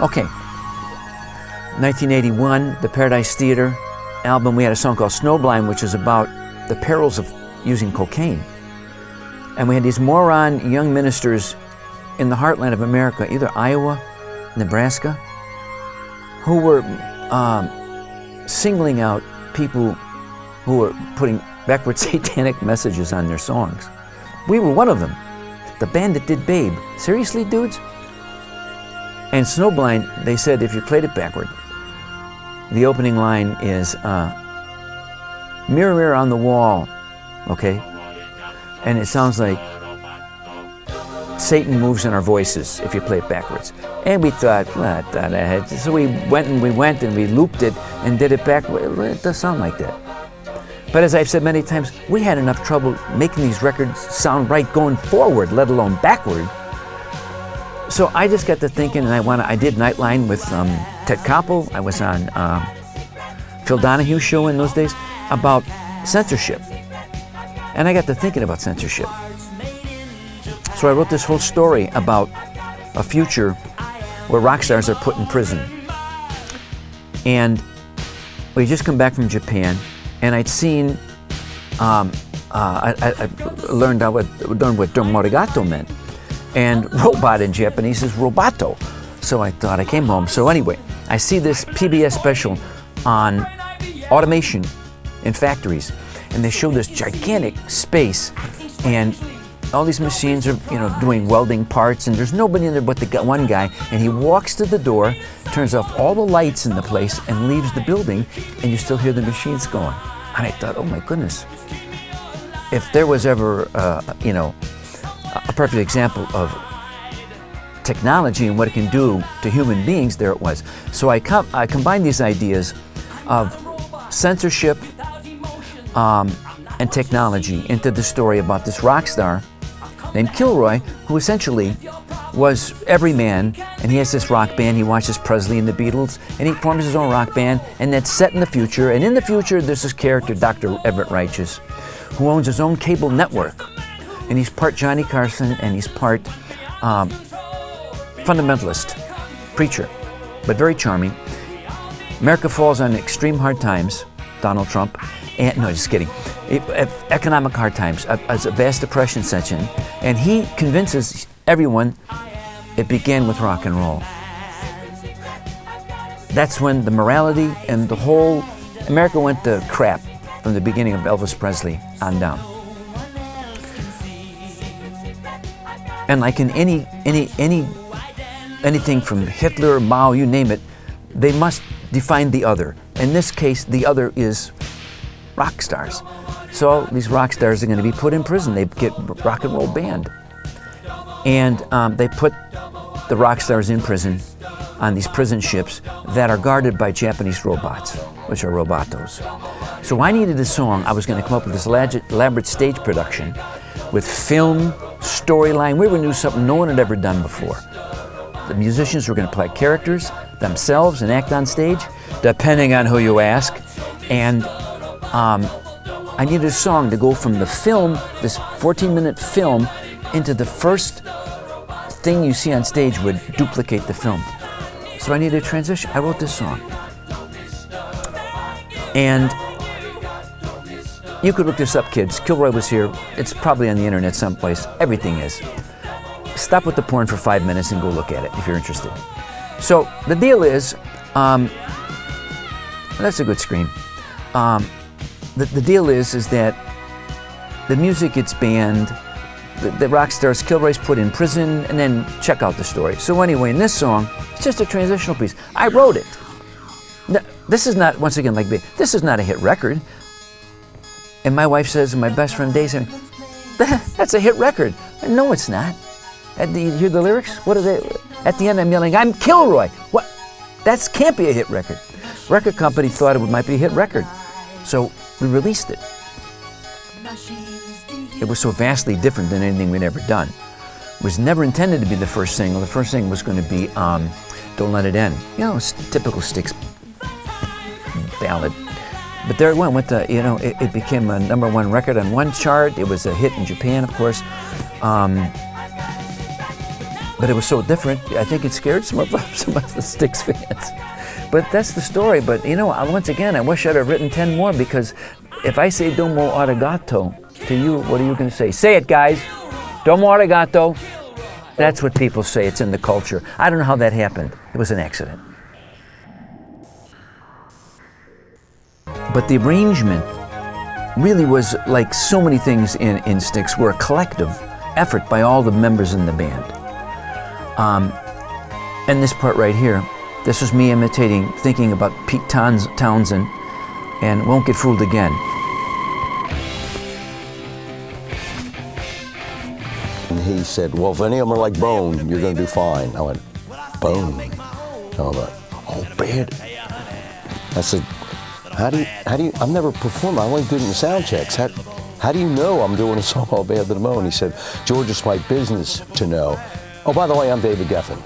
Okay, 1981, the Paradise Theater album, we had a song called Snowblind, which is about the perils of using cocaine. And we had these moron young ministers in the heartland of America, either Iowa, Nebraska, who were singling out people who were putting backward satanic messages on their songs. We were one of them. The band that did Babe. Seriously, dudes? And Snowblind, they said if you played it backward, the opening line is, mirror, mirror on the wall, okay? And it sounds like Satan moves in our voices if you play it backwards. And we thought, what the heck? So we went and we looped it and did it backward. It does sound like that. But as I've said many times, we had enough trouble making these records sound right going forward, let alone backward. So I just got to thinking, and I did Nightline with Ted Koppel. I was on Phil Donahue's show in those days about censorship. And I got to thinking about censorship. So I wrote this whole story about a future where rock stars are put in prison. And we just come back from Japan, and I'd seen, I learned what morigato meant. And robot in Japanese is robato. So I thought, I came home. So anyway, I see this PBS special on automation in factories. And they show this gigantic space, and all these machines are, doing welding parts, and there's nobody in there but the one guy, and he walks to the door, turns off all the lights in the place, and leaves the building, and you still hear the machines going. And I thought, oh my goodness, if there was ever, a perfect example of technology and what it can do to human beings, there it was. So I combined these ideas of censorship and technology into the story about this rock star named Kilroy, who essentially was every man, and he has this rock band. He watches Presley and the Beatles, and he forms his own rock band, and that's set in the future. And in the future, there's this character, Dr. Everett Righteous, who owns his own cable network. And he's part Johnny Carson, and he's part fundamentalist preacher, but very charming. America falls on extreme hard times, Donald Trump, and no, just kidding. Economic hard times, a vast depression sets in, and he convinces everyone it began with rock and roll. That's when the morality and the whole America went to crap from the beginning of Elvis Presley on down. And like in anything from Hitler, Mao, you name it, they must define the other. In this case, the other is rock stars. So these rock stars are going to be put in prison. They get rock and roll banned. And they put the rock stars in prison on these prison ships that are guarded by Japanese robots, which are robatos. So I needed a song. I was going to come up with this elaborate stage production with film, storyline. We were doing something no one had ever done before. The musicians were going to play characters themselves and act on stage, depending on who you ask. And I needed a song to go from the film, this 14-minute film, into the first thing you see on stage would duplicate the film. So I needed a transition. I wrote this song. And you could look this up, kids. Kilroy was here. It's probably on the internet someplace. Everything is. Stop with the porn for 5 minutes and go look at it if you're interested. So the deal is, that's a good scream. The deal is that the music gets banned, the rock stars, Kilroy's put in prison, and then check out the story. So anyway, in this song, it's just a transitional piece. I wrote it. This is not, once again, this is not a hit record. And my wife says, and my best friend Dave said, that's a hit record. No, it's not. You hear the lyrics? What are they? At the end, I'm yelling, I'm Kilroy. What? That can't be a hit record. Record company thought it might be a hit record. So we released it. It was so vastly different than anything we'd ever done. It was never intended to be the first single. The first single was going to be Don't Let It End. It's typical Styx ballad. But there it went to, it became a #1 record on one chart. It was a hit in Japan, of course. but it was so different. I think it scared some of the Styx fans. But that's the story. But you know, once again, I wish I'd have written 10 more, because if I say domo arigato to you, what are you going to say? Say it, guys. Domo arigato. That's what people say. It's in the culture. I don't know how that happened. It was an accident. But the arrangement really was, like so many things in Styx, were a collective effort by all the members in the band. And this part right here, this was me imitating, thinking about Pete Townsend, and Won't Get Fooled Again. And he said, well, if any of them are like Bone, you're going to do fine. I went, Bone? Oh, bad. I said, how do you, I've never performed, I only did it in sound checks. How do you know I'm doing a song all bad to the bone? He said, George, it's my business to know. Oh, by the way, I'm David Geffen.